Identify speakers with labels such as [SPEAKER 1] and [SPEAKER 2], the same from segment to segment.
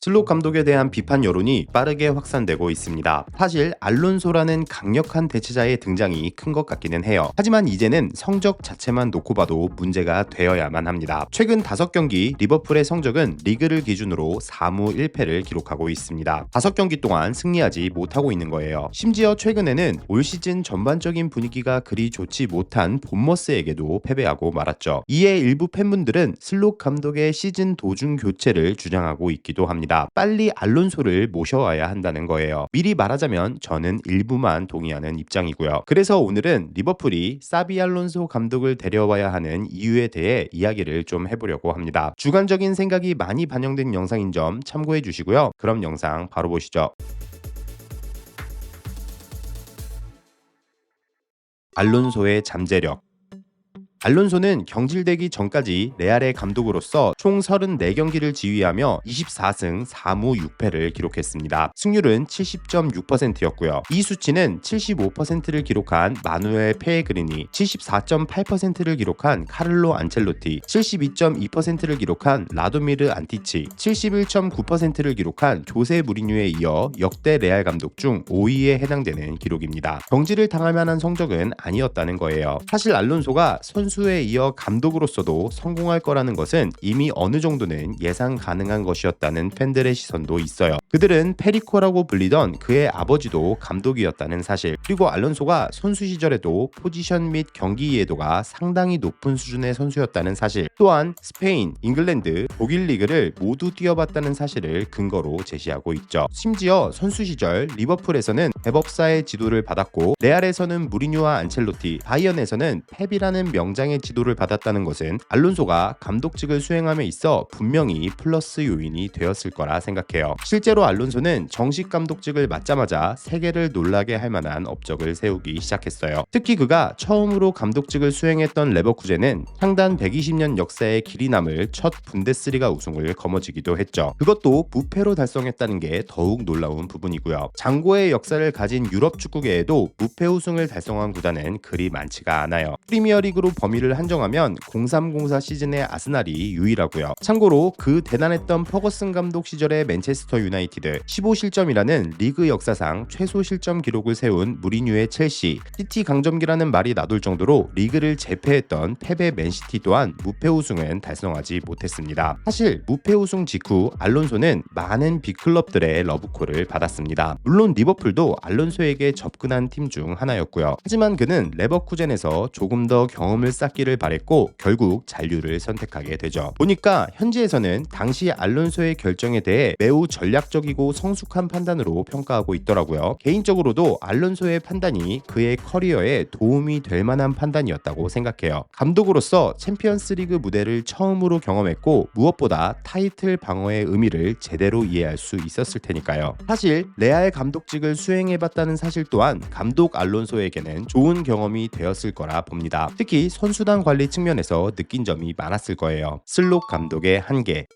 [SPEAKER 1] 슬롯 감독에 대한 비판 여론이 빠르게 확산되고 있습니다. 사실 알론소라는 강력한 대체자의 등장이 큰 것 같기는 해요. 하지만 이제는 성적 자체만 놓고 봐도 문제가 되어야만 합니다. 최근 5경기 리버풀의 성적은 리그를 기준으로 4무 1패를 기록하고 있습니다. 5경기 동안 승리하지 못하고 있는 거예요. 심지어 최근에는 올 시즌 전반적인 분위기가 그리 좋지 못한 본머스에게도 패배하고 말았죠. 이에 일부 팬분들은 슬롯 감독의 시즌 도중 교체를 주장하고 있기도 합니다. 빨리 알론소를 모셔와야 한다는 거예요. 미리 말하자면 저는 일부만 동의하는 입장이고요. 그래서 오늘은 리버풀이 사비 알론소 감독을 데려와야 하는 이유에 대해 이야기를 좀 해보려고 합니다. 주관적인 생각이 많이 반영된 영상인 점 참고해 주시고요. 그럼 영상 바로 보시죠. 알론소의 잠재력. 알론소는 경질되기 전까지 레알의 감독으로서 총 34경기를 지휘하며 24승 4무 6패를 기록했습니다. 승률은 70.6%였고요. 이 수치는 75%를 기록한 마누엘 페그리니, 74.8%를 기록한 카를로 안첼로티, 72.2%를 기록한 라도미르 안티치, 71.9%를 기록한 조세 무리뉴에 이어 역대 레알 감독 중 5위에 해당되는 기록입니다. 경질을 당할 만한 성적은 아니었다는 거예요. 사실 알론소가 선수에 이어 감독으로서도 성공할 거라는 것은 이미 어느 정도는 예상 가능한 것이었다는 팬들의 시선도 있어요. 그들은 페리코라고 불리던 그의 아버지도 감독이었다는 사실, 그리고 알론소가 선수 시절에도 포지션 및 경기 이해도가 상당히 높은 수준의 선수였다는 사실, 또한 스페인, 잉글랜드, 독일 리그를 모두 뛰어봤다는 사실을 근거로 제시하고 있죠. 심지어 선수 시절 리버풀에서는 대법사의 지도를 받았고 레알에서는 무리뉴와 안첼로티, 바이언에서는 펩이라는 명장의 지도를 받았다는 것은 알론소가 감독직을 수행함에 있어 분명히 플러스 요인이 되었을 거라 생각해요. 실제로 알론소는 정식 감독직을 맡자마자 세계를 놀라게 할 만한 업적을 세우기 시작했어요. 특히 그가 처음으로 감독직을 수행했던 레버쿠젠은 향단 120년 역사의 길이 남을 첫 분데스리가 우승을 거머쥐기도 했죠. 그것도 무패로 달성했다는 게 더욱 놀라운 부분이고요. 장고의 역사를 가진 유럽 축구계에도 무패 우승을 달성한 구단은 그리 많지가 않아요. 프리미어리그로 범위를 한정하면 03-04 시즌의 아스날이 유일하고요. 참고로 그 대단했던 퍼거슨 감독 시절의 맨체스터 유나이티드, 15실점이라는 리그 역사상 최소 실점 기록을 세운 무리뉴의 첼시, 시티 강점기라는 말이 나돌 정도로 리그를 제패했던 펩의 맨시티 또한 무패 우승은 달성하지 못했습니다. 사실 무패 우승 직후 알론소는 많은 빅클럽들의 러브콜을 받았습니다. 물론 리버풀도 알론소에게 접근한 팀 중 하나였고요. 하지만 그는 레버쿠젠에서 조금 더 경험을 쌓기를 바랬고 결국 잔류를 선택하게 되죠. 보니까 현지에서는 당시 알론소의 결정에 대해 매우 전략적이고 성숙한 판단으로 평가하고 있더라고요. 개인적으로도 알론소의 판단이 그의 커리어에 도움이 될 만한 판단이었다고 생각해요. 감독으로서 챔피언스리그 무대를 처음으로 경험했고 무엇보다 타이틀 방어의 의미를 제대로 이해할 수 있었을 테니까요. 사실 레알 감독직을 수행해봤다는 사실 또한 감독 알론소에게는 좋은 경험이 되었을 거라 봅니다. 특히 선수단 관리 측면에서 느낀 점이 많았을 거예요. 슬롯 감독의 한계.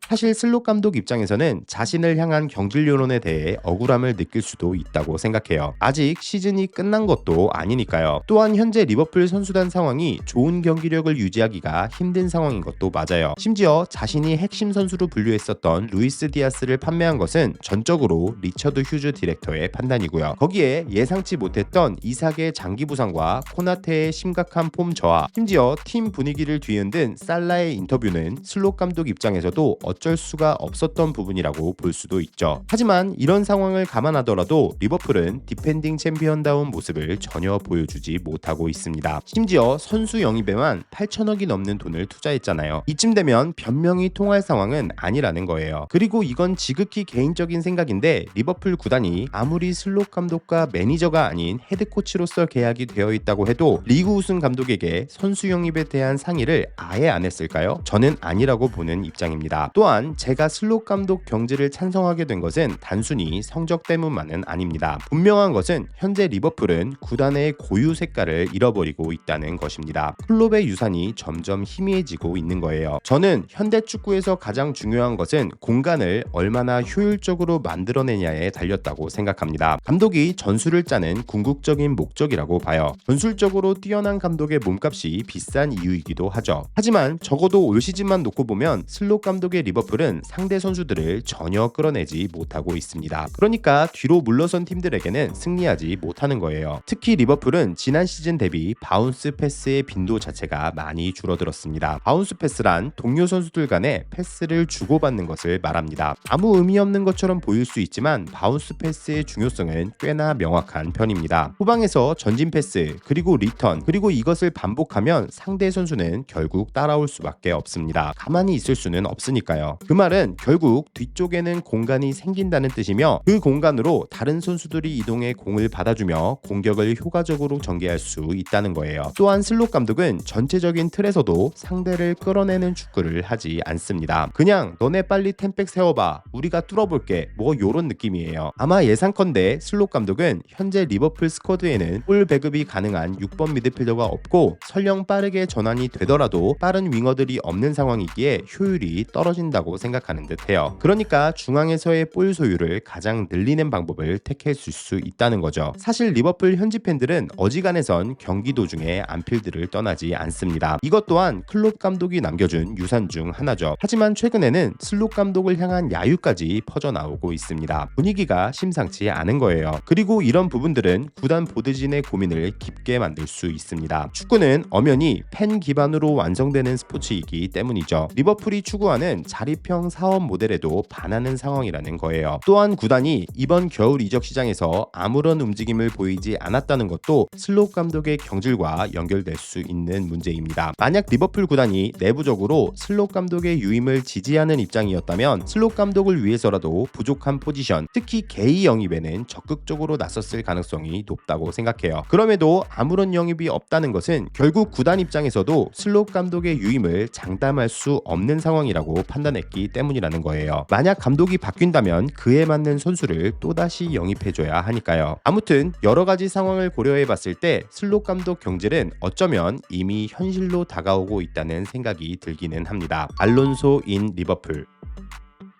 [SPEAKER 1] 사실 슬롯 감독 입장에서는 자신을 향한 경질 여론에 대해 억울함을 느낄 수도 있다고 생각해요. 아직 시즌이 끝난 것도 아니니까요. 또한 현재 리버풀 선수단 상황이 좋은 경기력을 유지하기가 힘든 상황인 것도 맞아요. 심지어 자신이 핵심 선수로 분류했었던 루이스 디아스를 판매한 것은 전적으로 리처드 휴즈 디렉터의 판단이고요. 거기에 예상치 못했던 이삭의 장기 부상과 코나테의 심각한 폼 저하, 심지어 팀 분위기를 뒤흔든 살라의 인터뷰는 슬롯 감독 입장에서도 어쩔 수가 없었던 부분이라고 볼 수도 있죠. 하지만 이런 상황을 감안하더라도 리버풀은 디펜딩 챔피언다운 모습을 전혀 보여주지 못하고 있습니다. 심지어 선수 영입에만 8천억이 넘는 돈을 투자했잖아요. 이쯤 되면 변명이 통할 상황은 아니라는 거예요. 그리고 이건 지극히 개인적인 생각인데 리버풀 구단이 아무리 슬롯 감독과 매니저가 아닌 헤드코치로서 계약이 되어 있다고 해도 리그 우승 감독에게 선수 영입에 대한 상의를 아예 안 했을까요? 저는 아니라고 보는 입장입니다. 또한 제가 슬롯 감독 경질을 찬성하게 된 것은 단순히 성적 때문만은 아닙니다. 분명한 것은 현재 리버풀은 구단의 고유 색깔을 잃어버리고 있다는 것입니다. 클롭의 유산이 점점 희미해지고 있는 거예요. 저는 현대 축구에서 가장 중요한 것은 공간을 얼마나 효율적으로 만들어내냐에 달렸다고 생각합니다. 감독이 전술을 짜는 궁극적인 목적이라고 봐요. 전술적으로 뛰어난 감독의 몸값이 비싼 이유이기도 하죠. 하지만 적어도 올 시즌만 놓고 보면 슬롯 감독의 리버풀은 상대 선수들을 전혀 끌어내지 못하고 있습니다. 그러니까 뒤로 물러선 팀들에게는 승리하지 못하는 거예요. 특히 리버풀은 지난 시즌 대비 바운스 패스의 빈도 자체가 많이 줄어들었습니다. 바운스 패스란 동료 선수들 간에 패스를 주고받는 것을 말합니다. 아무 의미 없는 것처럼 보일 수 있지만 바운스 패스의 중요성은 꽤나 명확한 편입니다. 후방에서 전진 패스, 그리고 리턴, 그리고 이것을 반복하면 상대 선수는 결국 따라올 수밖에 없습니다. 가만히 있을 수는 없으니까요. 그 말은 결국 뒤쪽에는 공간이 생긴다는 뜻이며 그 공간으로 다른 선수들이 이동해 공을 받아주며 공격을 효과적으로 전개할 수 있다는 거예요. 또한 슬롯 감독은 전체적인 틀에서도 상대를 끌어내는 축구를 하지 않습니다. 그냥 너네 빨리 템백 세워봐, 우리가 뚫어볼게, 뭐 요런 느낌이에요. 아마 예상컨대 슬롯 감독은 현재 리버풀 스쿼드에는 볼 배급이 가능한 6번 미드필더가 없고 설령 빠르게 전환이 되더라도 빠른 윙어들이 없는 상황이기에 효율이 떨어진다고 생각하는 듯해요. 그러니까 중앙에서의 볼 소유를 가장 늘리는 방법을 택했을 수 있다는 거죠. 사실 리버풀 현지 팬들은 어지간해선 경기 도중에 안필드를 떠나지 않습니다. 이것 또한 클롭 감독이 남겨준 유산 중 하나죠. 하지만 최근에는 슬롯 감독을 향한 야유까지 퍼져나오고 있습니다. 분위기가 심상치 않은 거예요. 그리고 이런 부분들은 구단 보드진의 고민을 깊게 만들 수 있습니다. 축구는 엄연히 팬 기반으로 완성되는 스포츠이기 때문이죠. 리버풀이 추구하는 자립형 사업 모델에도 반하는 상황이라는 거예요. 또한 구단이 이번 겨울 이적 시장에서 아무런 움직임을 보이지 않았다는 것도 슬롯 감독의 경질과 연결될 수 있는 문제입니다. 만약 리버풀 구단이 내부적으로 슬롯 감독의 유임을 지지하는 입장이었다면 슬롯 감독을 위해서라도 부족한 포지션, 특히 게이 영입에는 적극적으로 나섰을 가능성이 높다고 생각해요. 그럼에도 아무런 영입이 없다는 것은 결국 구단 입장에서도 슬롯 감독의 유임을 장담할 수 없는 상황이라고 판단했기 때문이라는 거예요. 만약 감독이 바뀐다면 그에 맞는 선수를 또다시 영입해줘야 하니까요. 아무튼 여러 가지 상황을 고려해봤을 때 슬롯 감독 경질은 어쩌면 이미 현실로 다가오고 있다는 생각이 들기는 합니다. 알론소 인 리버풀.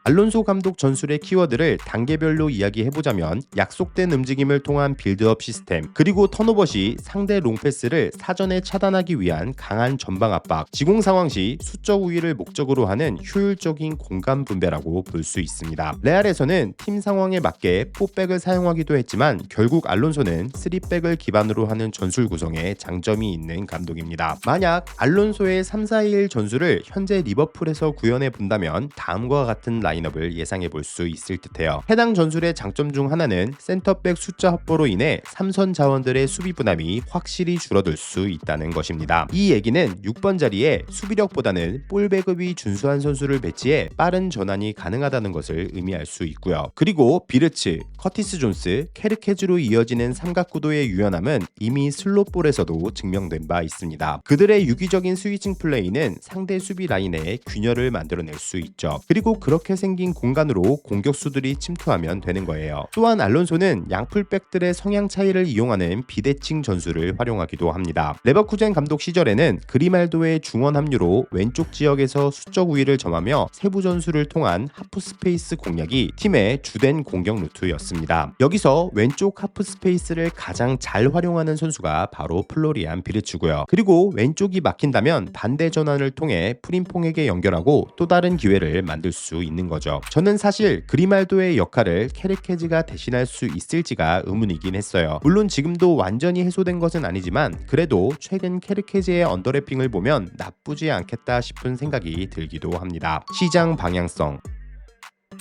[SPEAKER 1] 알론소 감독 전술의 키워드를 단계별로 이야기해보자면 약속된 움직임을 통한 빌드업 시스템, 그리고 턴오버 시 상대 롱패스를 사전에 차단하기 위한 강한 전방 압박, 지공 상황 시 수적 우위를 목적으로 하는 효율적인 공간 분배라고 볼 수 있습니다. 레알에서는 팀 상황에 맞게 4백을 사용하기도 했지만 결국 알론소는 3백을 기반으로 하는 전술 구성에 장점이 있는 감독입니다. 만약 알론소의 3-4-2-1 전술을 현재 리버풀에서 구현해 본다면 다음과 같은 라인업을 예상해 볼 수 있을 듯해요. 해당 전술의 장점 중 하나는 센터백 숫자 확보로 인해 3선 자원들의 수비 부담이 확실히 줄어들 수 있다는 것입니다. 이 얘기는 6번 자리에 수비력보다는 볼 배급이 준수한 선수를 배치해 빠른 전환이 가능하다는 것을 의미할 수 있고요. 그리고 비르츠, 커티스 존스, 케르케즈로 이어지는 삼각구도의 유연함은 이미 슬롯볼에서도 증명된 바 있습니다. 그들의 유기적인 스위칭 플레이는 상대 수비 라인에 균열을 만들어낼 수 있죠. 그리고 그렇게 생긴 공간으로 공격수들이 침투하면 되는 거예요. 또한 알론소는 양풀백들의 성향 차이를 이용하는 비대칭 전술을 활용하기도 합니다. 레버쿠젠 감독 시절에는 그리말도의 중원 합류로 왼쪽 지역에서 수적 우위를 점하며 세부 전술을 통한 하프 스페이스 공략이 팀의 주된 공격 루트였습니다. 여기서 왼쪽 하프 스페이스를 가장 잘 활용하는 선수가 바로 플로리안 비르츠고요. 그리고 왼쪽이 막힌다면 반대 전환을 통해 프림퐁에게 연결하고 또 다른 기회를 만들 수 있는 거죠. 저는 사실 그리말도의 역할을 케르케즈가 대신할 수 있을지가 의문이긴 했어요. 물론 지금도 완전히 해소된 것은 아니지만 그래도 최근 케르케즈의 언더래핑을 보면 나쁘지 않겠다 싶은 생각이 들기도 합니다. 시장 방향성.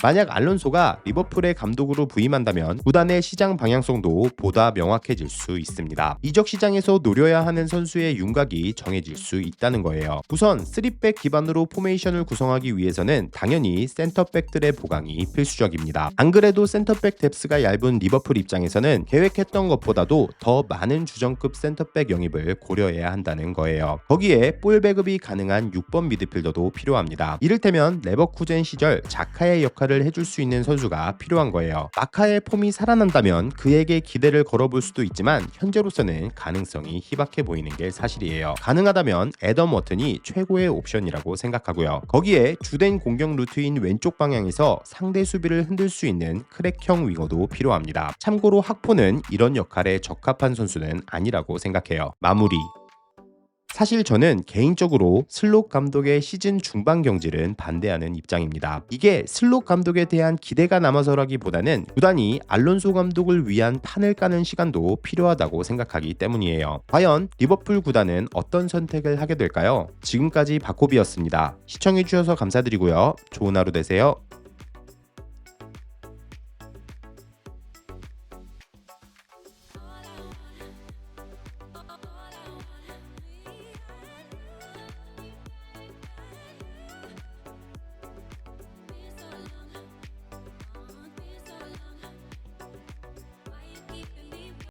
[SPEAKER 1] 만약 알론소가 리버풀의 감독으로 부임한다면 구단의 시장 방향성도 보다 명확해질 수 있습니다. 이적 시장에서 노려야 하는 선수의 윤곽이 정해질 수 있다는 거예요. 우선 3백 기반으로 포메이션을 구성하기 위해서는 당연히 센터백들의 보강이 필수적입니다. 안 그래도 센터백 뎁스가 얇은 리버풀 입장에서는 계획했던 것보다도 더 많은 주전급 센터백 영입을 고려해야 한다는 거예요. 거기에 볼 배급이 가능한 6번 미드필더도 필요합니다. 이를테면 레버쿠젠 시절 자카의 역할을 해줄 수 있는 선수가 필요한 거예요. 마카의 폼이 살아난다면 그에게 기대를 걸어볼 수도 있지만 현재로서는 가능성이 희박해 보이는 게 사실이에요. 가능하다면 애덤 워튼이 최고의 옵션이라고 생각하고요. 거기에 주된 공격 루트인 왼쪽 방향에서 상대 수비를 흔들 수 있는 크랙형 윙어도 필요합니다. 참고로 학포는 이런 역할에 적합한 선수는 아니라고 생각해요. 마무리. 사실 저는 개인적으로 슬롯 감독의 시즌 중반 경질은 반대하는 입장입니다. 이게 슬롯 감독에 대한 기대가 남아서라기보다는 구단이 알론소 감독을 위한 판을 까는 시간도 필요하다고 생각하기 때문이에요. 과연 리버풀 구단은 어떤 선택을 하게 될까요? 지금까지 박호비였습니다. 시청해주셔서 감사드리고요. 좋은 하루 되세요.